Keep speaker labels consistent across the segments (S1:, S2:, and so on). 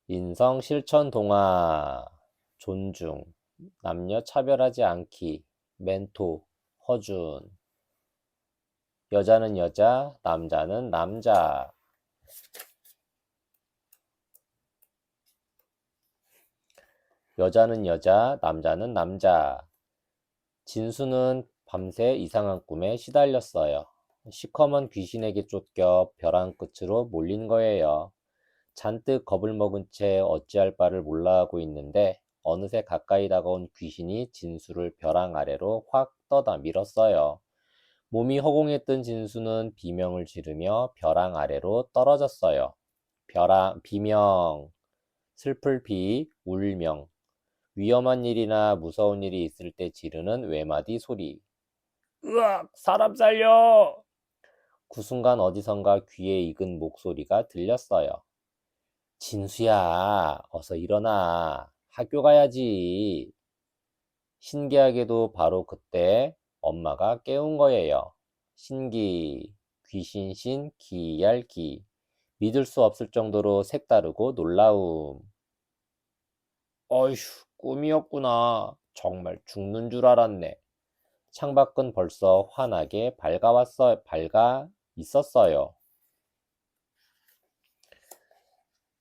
S1: 인성 실천 동화, 존중, 남녀 차별하지 않기, 멘토, 허준, 여자는 여자, 남자는 남자. 여자는 여자, 남자는 남자. 진수는 밤새 이상한 꿈에 시달렸어요. 시커먼 귀신에게 쫓겨 벼랑 끝으로 몰린 거예요. 잔뜩 겁을 먹은 채 어찌할 바를 몰라 하고 있는데 어느새 가까이 다가온 귀신이 진수를 벼랑 아래로 확 떠다 밀었어요. 몸이 허공에 뜬 진수는 비명을 지르며 벼랑 아래로 떨어졌어요. 비명, 슬플 비, 울명, 위험한 일이나 무서운 일이 있을 때 지르는 외마디 소리. 으악! 사람 살려! 그 순간 어디선가 귀에 익은 목소리가 들렸어요. 진수야, 어서 일어나. 학교 가야지. 신기하게도 바로 그때 엄마가 깨운 거예요. 신기, 귀신신, 기얄기. 믿을 수 없을 정도로 색다르고 놀라움. 어휴, 꿈이었구나. 정말 죽는 줄 알았네. 창밖은 벌써 환하게 밝아 있었어요.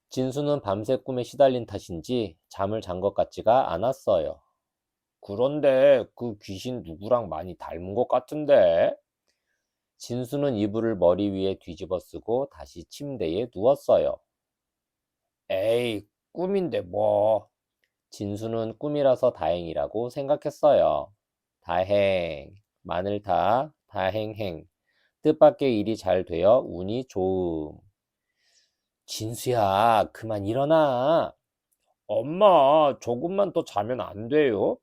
S1: 진수는 밤새 꿈에 시달린 탓인지 잠을 잔 것 같지가 않았어요. 그런데 그 귀신 누구랑 많이 닮은 것 같은데? 진수는 이불을 머리 위에 뒤집어 쓰고 다시 침대에 누웠어요. 에이, 꿈인데 뭐. 진수는 꿈이라서 다행이라고 생각했어요. 다행, 마늘다, 다행행. 뜻밖의 일이 잘 되어 운이 좋음. 진수야, 그만 일어나. 엄마, 조금만 더 자면 안 돼요?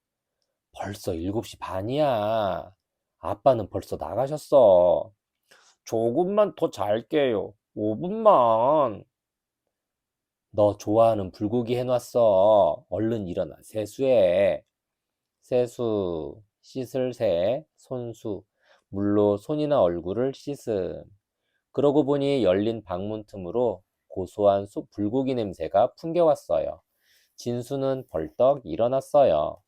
S1: 벌써 7시 반이야. 아빠는 벌써 나가셨어. 조금만 더 잘게요. 5분만. 너 좋아하는 불고기 해놨어. 얼른 일어나 세수해. 세수, 씻을 새, 손수. 물로 손이나 얼굴을 씻음. 그러고 보니 열린 방문 틈으로 고소한 불고기 냄새가 풍겨왔어요. 진수는 벌떡 일어났어요.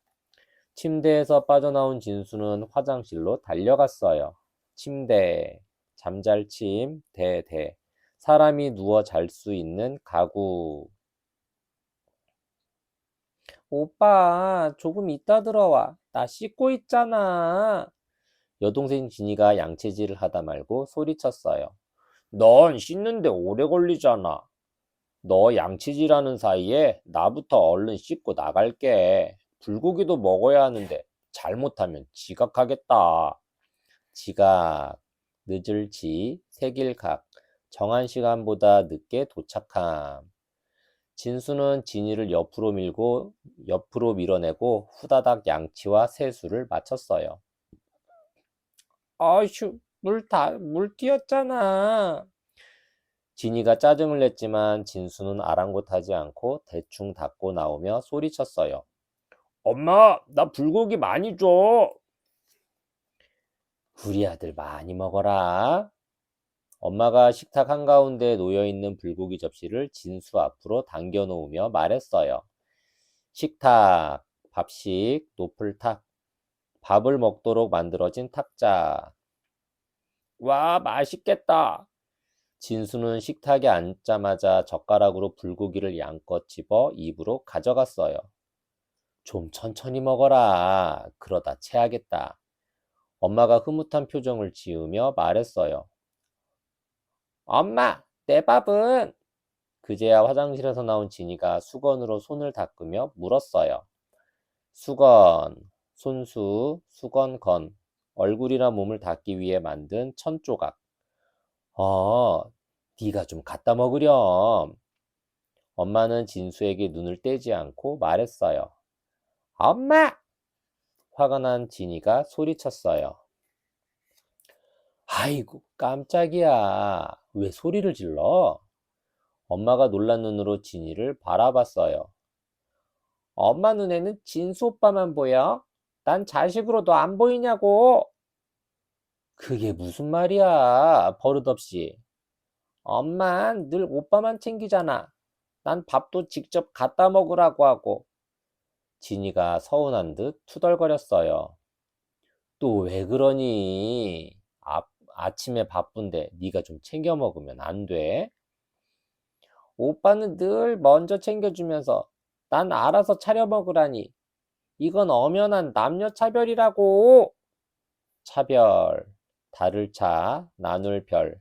S1: 침대에서 빠져나온 진수는 화장실로 달려갔어요. 침대, 잠잘침, 대대. 사람이 누워 잘 수 있는 가구. 오빠, 조금 이따 들어와. 나 씻고 있잖아. 여동생 진이가 양치질을 하다 말고 소리쳤어요. 넌 씻는데 오래 걸리잖아. 너 양치질하는 사이에 나부터 얼른 씻고 나갈게. 불고기도 먹어야 하는데 잘못하면 지각하겠다. 지각, 늦을지, 새길각, 정한 시간보다 늦게 도착함. 진수는 진이를 옆으로 밀어내고 후다닥 양치와 세수를 마쳤어요. 아휴, 물 튀었잖아. 진이가 짜증을 냈지만 진수는 아랑곳하지 않고 대충 닦고 나오며 소리쳤어요. 엄마, 나 불고기 많이 줘. 우리 아들 많이 먹어라. 엄마가 식탁 한가운데 놓여있는 불고기 접시를 진수 앞으로 당겨 놓으며 말했어요. 식탁, 밥식, 높을 탁, 밥을 먹도록 만들어진 탁자. 와, 맛있겠다. 진수는 식탁에 앉자마자 젓가락으로 불고기를 양껏 집어 입으로 가져갔어요. 좀 천천히 먹어라. 그러다 체하겠다. 엄마가 흐뭇한 표정을 지으며 말했어요. 엄마, 내 밥은? 그제야 화장실에서 나온 진이가 수건으로 손을 닦으며 물었어요. 수건, 손수, 수건건, 얼굴이나 몸을 닦기 위해 만든 천조각. 네가 좀 갖다 먹으렴. 엄마는 진수에게 눈을 떼지 않고 말했어요. 엄마! 화가 난 진이가 소리쳤어요. 아이고, 깜짝이야. 왜 소리를 질러? 엄마가 놀란 눈으로 진이를 바라봤어요. 엄마 눈에는 진수 오빠만 보여? 난 자식으로도 안 보이냐고. 그게 무슨 말이야, 버릇없이. 엄만 늘 오빠만 챙기잖아. 난 밥도 직접 갖다 먹으라고 하고. 진이가 서운한 듯 투덜거렸어요. 또 왜 그러니? 아침에 바쁜데 네가 좀 챙겨 먹으면 안 돼? 오빠는 늘 먼저 챙겨주면서 난 알아서 차려 먹으라니. 이건 엄연한 남녀 차별이라고. 차별, 다를 차, 나눌 별,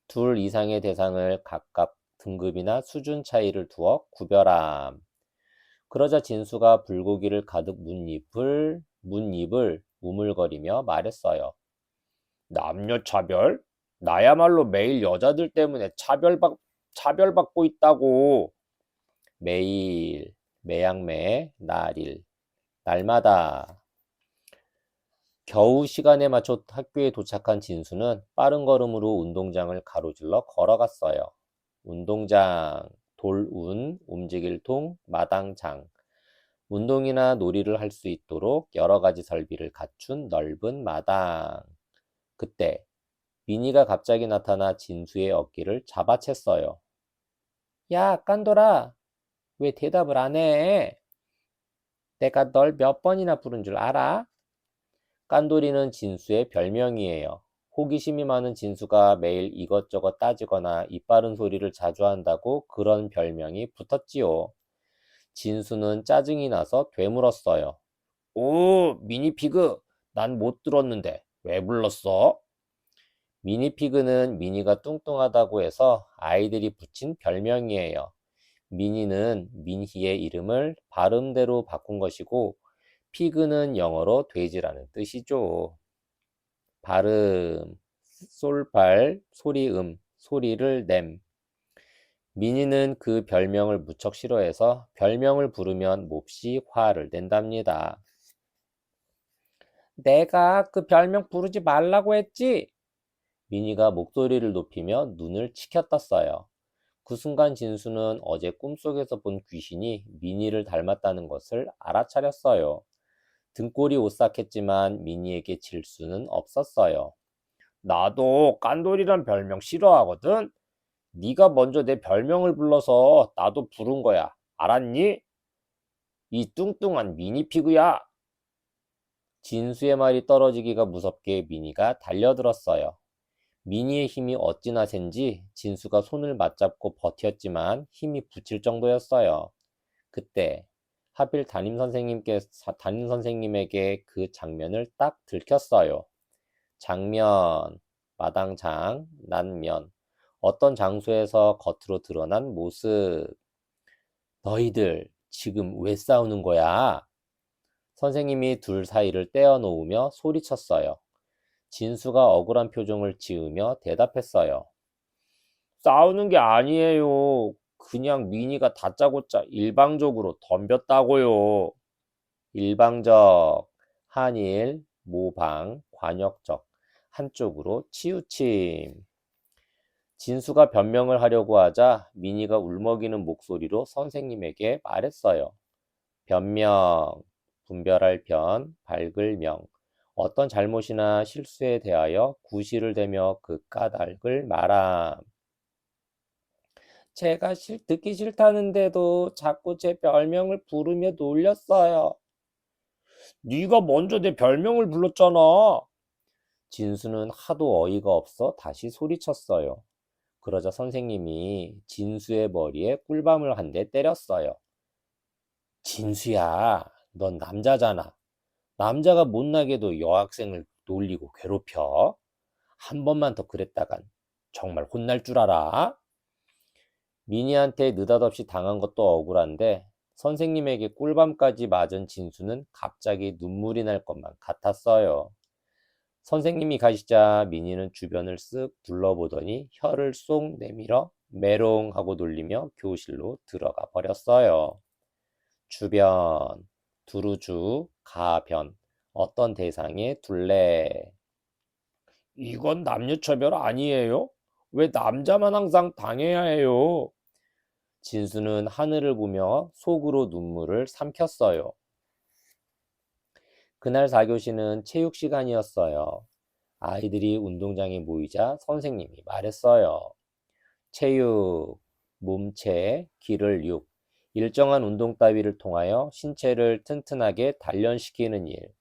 S1: 둘 이상의 대상을 각각 등급이나 수준 차이를 두어 구별함. 그러자 진수가 불고기를 가득 문 입을 우물거리며 말했어요. 남녀 차별? 나야말로 매일 여자들 때문에 차별받고 있다고. 매일, 매양매, 날일, 날마다. 겨우 시간에 맞춰 학교에 도착한 진수는 빠른 걸음으로 운동장을 가로질러 걸어갔어요. 운동장, 돌운, 움직일 통, 마당장. 운동이나 놀이를 할 수 있도록 여러 가지 설비를 갖춘 넓은 마당. 그때 미니가 갑자기 나타나 진수의 어깨를 잡아챘어요. 야, 깐돌아, 왜 대답을 안 해? 내가 널 몇 번이나 부른 줄 알아? 깐돌이는 진수의 별명이에요. 호기심이 많은 진수가 매일 이것저것 따지거나 이빠른 소리를 자주 한다고 그런 별명이 붙었지요. 진수는 짜증이 나서 되물었어요. 오, 미니피그, 난 못 들었는데 왜 불렀어? 미니피그는 미니가 뚱뚱하다고 해서 아이들이 붙인 별명이에요. 미니는 민희의 이름을 발음대로 바꾼 것이고, 피그는 영어로 돼지라는 뜻이죠. 발음, 솔발, 소리음, 소리를 냄. 미니는 그 별명을 무척 싫어해서 별명을 부르면 몹시 화를 낸답니다. 내가 그 별명 부르지 말라고 했지? 미니가 목소리를 높이며 눈을 치켜떴어요. 그 순간 진수는 어제 꿈속에서 본 귀신이 미니를 닮았다는 것을 알아차렸어요. 등골이 오싹했지만 미니에게 질 수는 없었어요. 나도 깐돌이란 별명 싫어하거든? 네가 먼저 내 별명을 불러서 나도 부른 거야. 알았니? 이 뚱뚱한 미니피그야. 진수의 말이 떨어지기가 무섭게 미니가 달려들었어요. 미니의 힘이 어찌나 센지 진수가 손을 맞잡고 버텼지만 힘이 붙일 정도였어요. 그때 하필 담임 선생님에게 그 장면을 딱 들켰어요. 장면, 마당장, 난면, 어떤 장소에서 겉으로 드러난 모습. 너희들 지금 왜 싸우는 거야? 선생님이 둘 사이를 떼어놓으며 소리쳤어요. 진수가 억울한 표정을 지으며 대답했어요. 싸우는 게 아니에요. 그냥 미니가 다짜고짜 일방적으로 덤볐다고요. 일방적, 한일, 모방, 관역적, 한쪽으로 치우침. 진수가 변명을 하려고 하자 미니가 울먹이는 목소리로 선생님에게 말했어요. 변명, 분별할 변, 밝을 명. 어떤 잘못이나 실수에 대하여 구실을 대며 그 까닭을 말함. 제가 듣기 싫다는데도 자꾸 제 별명을 부르며 놀렸어요. 네가 먼저 내 별명을 불렀잖아. 진수는 하도 어이가 없어 다시 소리쳤어요. 그러자 선생님이 진수의 머리에 꿀밤을 한 대 때렸어요. 진수야, 넌 남자잖아. 남자가 못나게도 여학생을 놀리고 괴롭혀? 한 번만 더 그랬다간 정말 혼날 줄 알아? 미니한테 느닷없이 당한 것도 억울한데 선생님에게 꿀밤까지 맞은 진수는 갑자기 눈물이 날 것만 같았어요. 선생님이 가시자 미니는 주변을 쓱 둘러보더니 혀를 쏙 내밀어 메롱 하고 놀리며 교실로 들어가 버렸어요. 주변, 두루주, 가변, 어떤 대상의 둘레. 이건 남녀차별 아니에요? 왜 남자만 항상 당해야 해요? 진수는 하늘을 보며 속으로 눈물을 삼켰어요. 그날 4교시는 체육 시간이었어요. 아이들이 운동장에 모이자 선생님이 말했어요. 체육, 몸체, 기를 육, 일정한 운동 따위를 통하여 신체를 튼튼하게 단련시키는 일.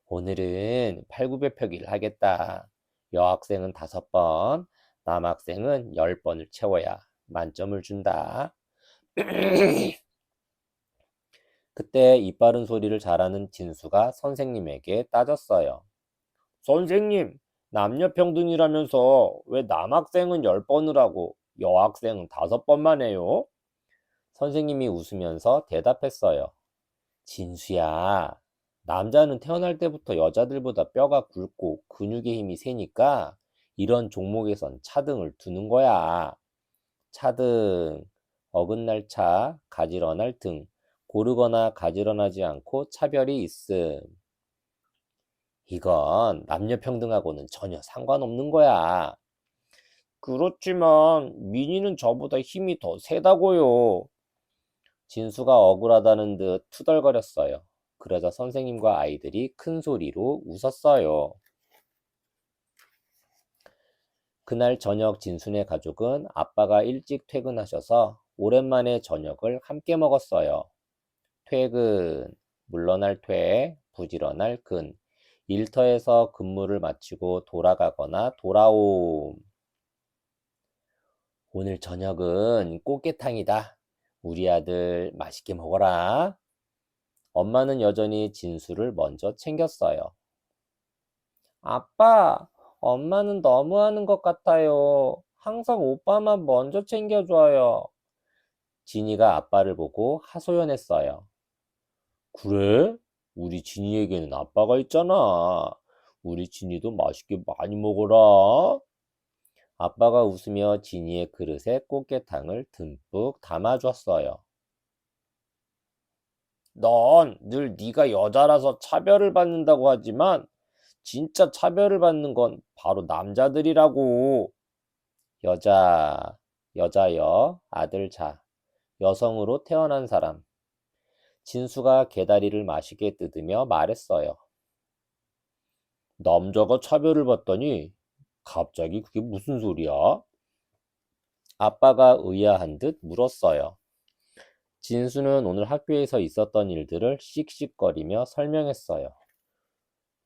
S1: 오늘은 팔굽혀펴기를 하겠다. 여학생은 5번, 남학생은 10번을 채워야 만점을 준다. 그때 이빠른 소리를 잘하는 진수가 선생님에게 따졌어요. 선생님, 남녀평등이라면서 왜 남학생은 10번을 하고 여학생은 5번만 해요? 선생님이 웃으면서 대답했어요. 진수야, 남자는 태어날 때부터 여자들보다 뼈가 굵고 근육의 힘이 세니까 이런 종목에선 차등을 두는 거야. 차등, 어긋날 차, 가지런할 등, 고르거나 가지런하지 않고 차별이 있음. 이건 남녀평등하고는 전혀 상관없는 거야. 그렇지만 민희는 저보다 힘이 더 세다고요. 진수가 억울하다는 듯 투덜거렸어요. 그러자 선생님과 아이들이 큰 소리로 웃었어요. 그날 저녁 진순의 가족은 아빠가 일찍 퇴근하셔서 오랜만에 저녁을 함께 먹었어요. 퇴근, 물러날 퇴, 부지런할 근, 일터에서 근무를 마치고 돌아가거나 돌아옴. 오늘 저녁은 꽃게탕이다. 우리 아들 맛있게 먹어라. 엄마는 여전히 진수를 먼저 챙겼어요. 아빠, 엄마는 너무하는 것 같아요. 항상 오빠만 먼저 챙겨줘요. 진이가 아빠를 보고 하소연했어요. 그래? 우리 진이에게는 아빠가 있잖아. 우리 진이도 맛있게 많이 먹어라. 아빠가 웃으며 진이의 그릇에 꽃게탕을 듬뿍 담아줬어요. 넌 늘 네가 여자라서 차별을 받는다고 하지만 진짜 차별을 받는 건 바로 남자들이라고. 여자, 여자여, 아들 자, 여성으로 태어난 사람. 진수가 개다리를 맛있게 뜯으며 말했어요. 남자가 차별을 받다니 갑자기 그게 무슨 소리야? 아빠가 의아한 듯 물었어요. 진수는 오늘 학교에서 있었던 일들을 씩씩거리며 설명했어요.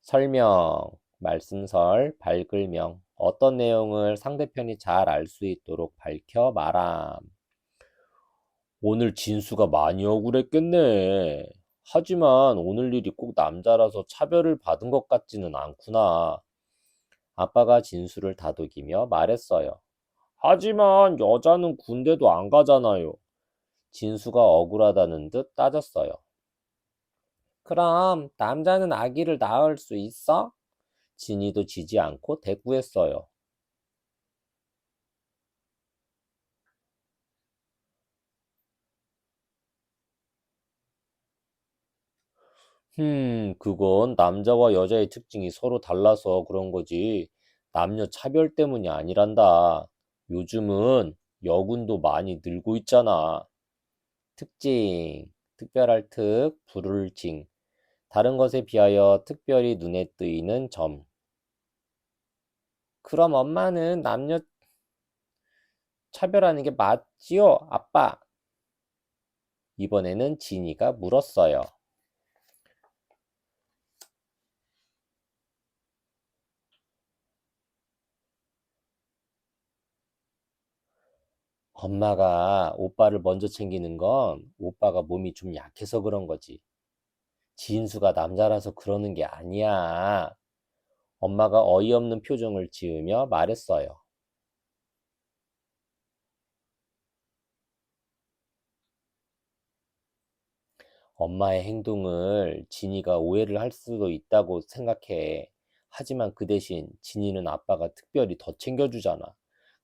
S1: 설명, 말씀설, 발글명, 어떤 내용을 상대편이 잘 알 수 있도록 밝혀 말함. 오늘 진수가 많이 억울했겠네. 하지만 오늘 일이 꼭 남자라서 차별을 받은 것 같지는 않구나. 아빠가 진수를 다독이며 말했어요. 하지만 여자는 군대도 안 가잖아요. 진수가 억울하다는 듯 따졌어요. 그럼 남자는 아기를 낳을 수 있어? 진이도 지지 않고 대꾸했어요. 그건 남자와 여자의 특징이 서로 달라서 그런 거지. 남녀 차별 때문이 아니란다. 요즘은 여군도 많이 늘고 있잖아. 특징, 특별할 특, 부를 징. 다른 것에 비하여 특별히 눈에 띄는 점. 그럼 엄마는 남녀 차별하는 게 맞지요, 아빠? 이번에는 진이가 물었어요. 엄마가 오빠를 먼저 챙기는 건 오빠가 몸이 좀 약해서 그런 거지. 진수가 남자라서 그러는 게 아니야. 엄마가 어이없는 표정을 지으며 말했어요. 엄마의 행동을 진이가 오해를 할 수도 있다고 생각해. 하지만 그 대신 진이는 아빠가 특별히 더 챙겨주잖아.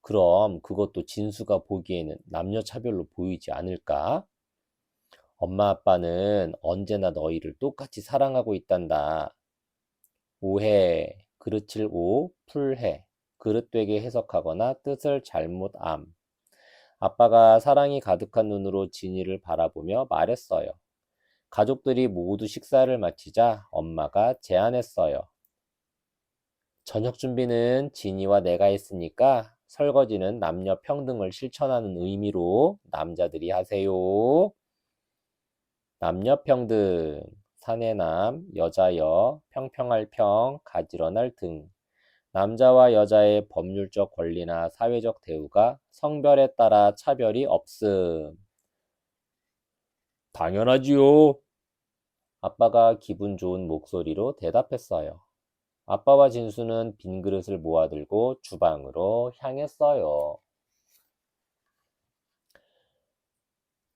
S1: 그럼 그것도 진수가 보기에는 남녀 차별로 보이지 않을까? 엄마 아빠는 언제나 너희를 똑같이 사랑하고 있단다. 오해, 그르칠 오, 풀해. 그릇되게 해석하거나 뜻을 잘못 암. 아빠가 사랑이 가득한 눈으로 진이를 바라보며 말했어요. 가족들이 모두 식사를 마치자 엄마가 제안했어요. 저녁 준비는 진이와 내가 했으니까 설거지는 남녀 평등을 실천하는 의미로 남자들이 하세요. 남녀 평등, 사내남, 여자여, 평평할 평, 가지런할 등. 남자와 여자의 법률적 권리나 사회적 대우가 성별에 따라 차별이 없음. 당연하지요. 아빠가 기분 좋은 목소리로 대답했어요. 아빠와 진수는 빈 그릇을 모아들고 주방으로 향했어요.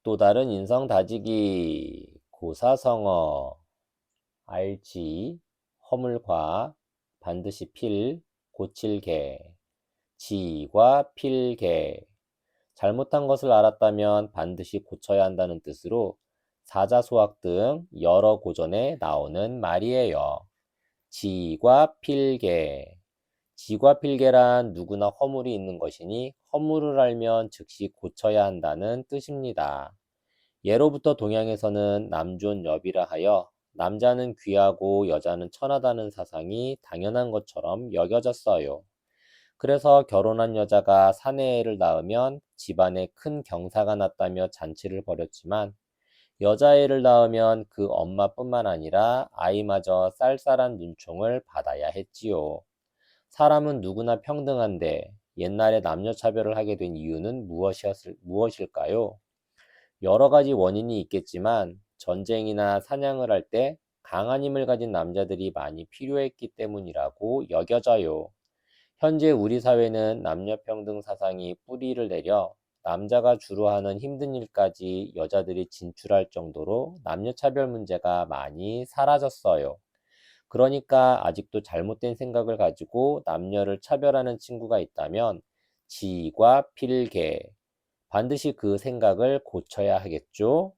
S1: 또 다른 인성 다지기. 고사성어. 알지, 허물과, 반드시 필, 고칠개. 지과 필개. 잘못한 것을 알았다면 반드시 고쳐야 한다는 뜻으로 사자소학 등 여러 고전에 나오는 말이에요. 지과 필개. 지과 필개란 누구나 허물이 있는 것이니 허물을 알면 즉시 고쳐야 한다는 뜻입니다. 예로부터 동양에서는 남존여비라 하여 남자는 귀하고 여자는 천하다는 사상이 당연한 것처럼 여겨졌어요. 그래서 결혼한 여자가 사내애를 낳으면 집안에 큰 경사가 났다며 잔치를 벌였지만 여자애를 낳으면 그 엄마뿐만 아니라 아이마저 쌀쌀한 눈총을 받아야 했지요. 사람은 누구나 평등한데 옛날에 남녀 차별을 하게 된 이유는 무엇일까요? 여러 가지 원인이 있겠지만 전쟁이나 사냥을 할 때 강한 힘을 가진 남자들이 많이 필요했기 때문이라고 여겨져요. 현재 우리 사회는 남녀평등 사상이 뿌리를 내려 남자가 주로 하는 힘든 일까지 여자들이 진출할 정도로 남녀차별 문제가 많이 사라졌어요. 그러니까 아직도 잘못된 생각을 가지고 남녀를 차별하는 친구가 있다면 지과 필개, 반드시 그 생각을 고쳐야 하겠죠?